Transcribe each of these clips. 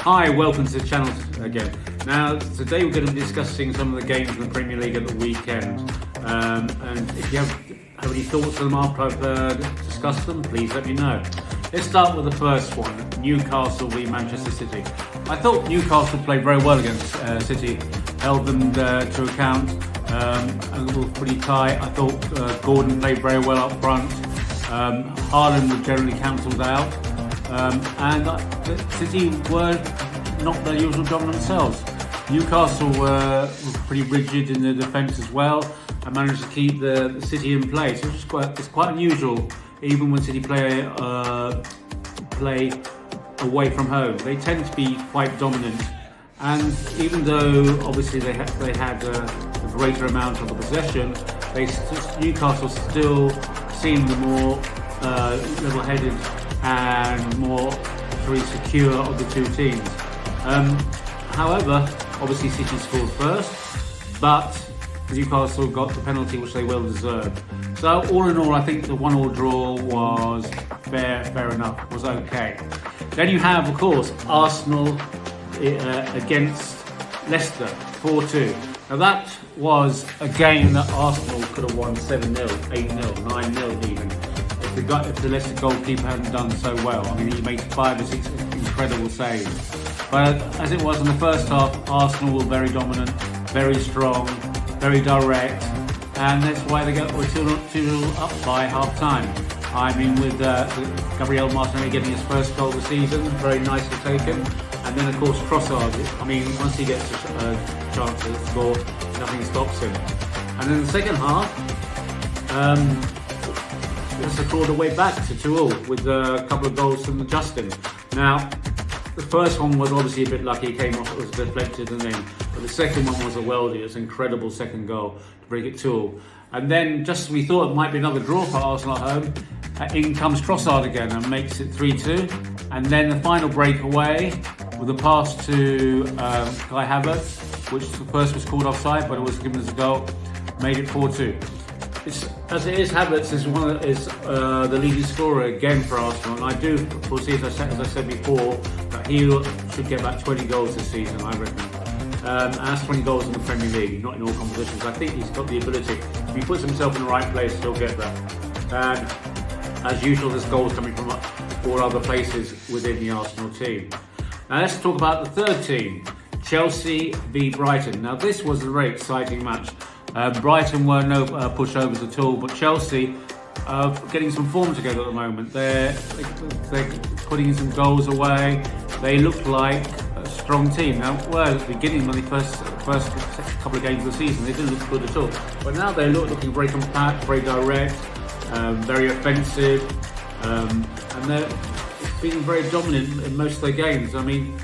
Hi, welcome to the channel again. Now, today we're going to be discussing some of the games in the Premier League at the weekend. And if you have any thoughts on them after I've discussed them, please let me know. Let's start with the first one, Newcastle v Manchester City. I thought Newcastle played very well against City, held them to account, and it was pretty tight. I thought Gordon played very well up front. Haaland was generally cancelled out. And City were not their usual dominant selves. Newcastle were pretty rigid in the defence as well and managed to keep the City in play. So it's quite unusual, even when City play away from home. They tend to be quite dominant, and even though obviously they had a greater amount of the possession, Newcastle still seemed the more level-headed and more secure of the two teams. However, obviously City scored first, but Newcastle got the penalty which they well deserved. So all in all, I think the 1-1 draw was fair enough, was okay. Then you have, of course, Arsenal against Leicester, 4-2. Now that was a game that Arsenal could have won 7-0, 8-0, 9-0 even, if the Leicester goalkeeper hadn't done so well. I mean, he made 5 or 6 incredible saves. But as it was in the first half, Arsenal were very dominant, very strong, very direct, and that's why they were 2-0 up by half-time. I mean, with Gabriel Martinelli getting his first goal of the season, very nicely taken. And then, of course, Trossard, I mean, once he gets a chance to score, nothing stops him. And in the second half, Leicester clawed their way back to 2-2 with a couple of goals from Justin. Now, the first one was obviously a bit lucky, it came off, it was deflected, and then, but the second one was a worldie. It was an incredible second goal to bring it 2-2. And then, just as we thought it might be another draw for Arsenal at home, in comes Trossard again and makes it 3-2. And then the final breakaway with a pass to Kai Havertz, which the first was called offside, but it was given as a goal, made it 4-2. As it is, Havertz is the leading scorer again for Arsenal, and I do foresee, as I said before, that he should get about 20 goals this season, I reckon. And that's 20 goals in the Premier League, not in all competitions. I think he's got the ability. If he puts himself in the right place, he'll get that. And as usual, there's goals coming from all other places within the Arsenal team. Now let's talk about the third team, Chelsea v Brighton. Now this was a very exciting match. Brighton were no pushovers at all, but Chelsea are getting some form together at the moment. They're putting some goals away. They look like a strong team. Now, well, at the beginning, when the first couple of games of the season, they didn't look good at all. But now they're looking very compact, very direct, very offensive, and they're being very dominant in most of their games. I mean,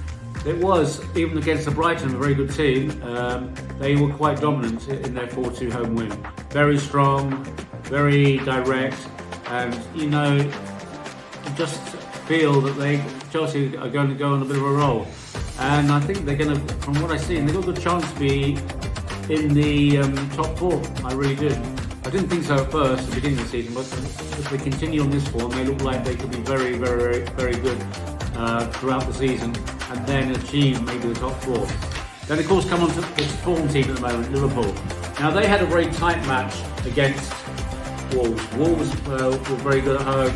it was, even against the Brighton, a very good team, they were quite dominant in their 4-2 home win. Very strong, very direct, and you just feel that Chelsea are going to go on a bit of a roll. And I think they're going to, from what I see, they've got a good chance to be in the top 4. I really do. I didn't think so at first, at the beginning of the season, but if they continue on this form, they look like they could be very, very, very good throughout the season, and then achieve maybe the top 4. Then of course come on to this form team at the moment, Liverpool. Now they had a very tight match against Wolves. Wolves were very good at home.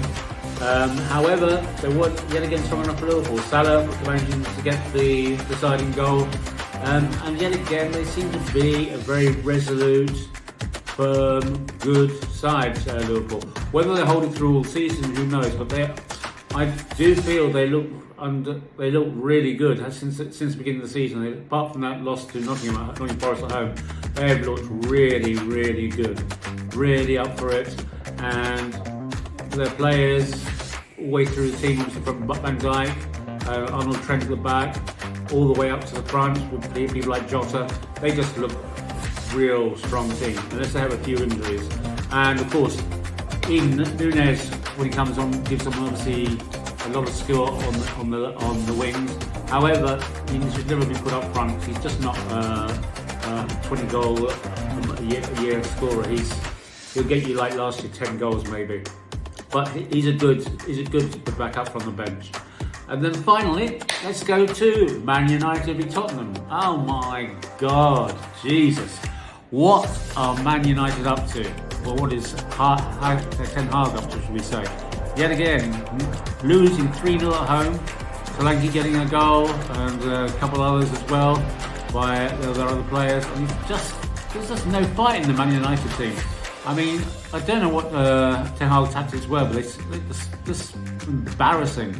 However, they weren't yet again strong enough for Liverpool. Salah managing to get the deciding goal. And yet again, they seem to be a very resolute, firm, good side, Liverpool. Whether they hold it through all season, who knows? But I do feel they look really good since the beginning of the season. Apart from that loss to Nottingham Forest at home, they have looked really, really good, really up for it. And their players, all the way through the team, obviously from Van Dijk, Arnold Trent at the back, all the way up to the front with people like Jota, they just look real strong team, unless they have a few injuries. And of course, even Nunez, when he comes on, gives them obviously a lot of skill on the wings. However, he should never be put up front. He's just not a 20-goal a year scorer. He'll get you like last year 10 goals maybe. But he's a good to back up from the bench. And then finally, let's go to Man United v Tottenham. Oh my God, Jesus. What are Man United up to? Well, what is Ten Hag up to, should we say? Yet again, losing 3-0 at home. Solanke getting a goal and a couple others as well by their other players. And there's just no fight in the Man United team. I mean, I don't know what Ten Hag tactics were, but it's just embarrassing.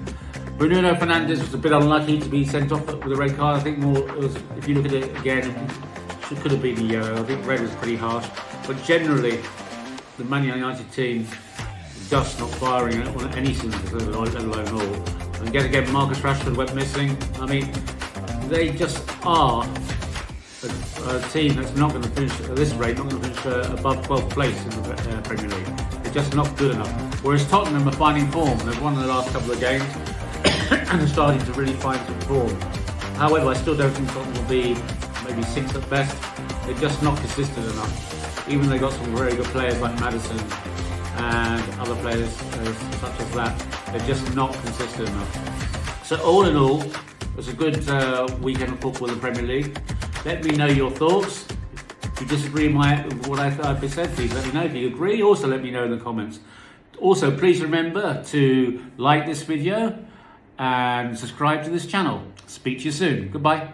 Bruno Fernandes was a bit unlucky to be sent off with a red card. I think more, if you look at it again, it could have been a yellow. I think red was pretty harsh. But generally, the Man United team just not firing on any cylinders, let alone all. And yet again, Marcus Rashford went missing. I mean, they just are a team that's not going to finish at this rate, not going to finish above 12th place in the Premier League. They're just not good enough. Whereas Tottenham are finding form. They've won the last couple of games and are starting to really find some form. However, I still don't think Tottenham will be maybe 6th at best. They're just not consistent enough. Even they got some very good players like Maddison and other players such as that, they're just not consistent enough. So all in all, it was a good weekend of football in the Premier League. Let me know your thoughts. If you disagree with what I've said, please let me know. If you agree, also let me know in the comments. Also, please remember to like this video and subscribe to this channel. Speak to you soon. Goodbye.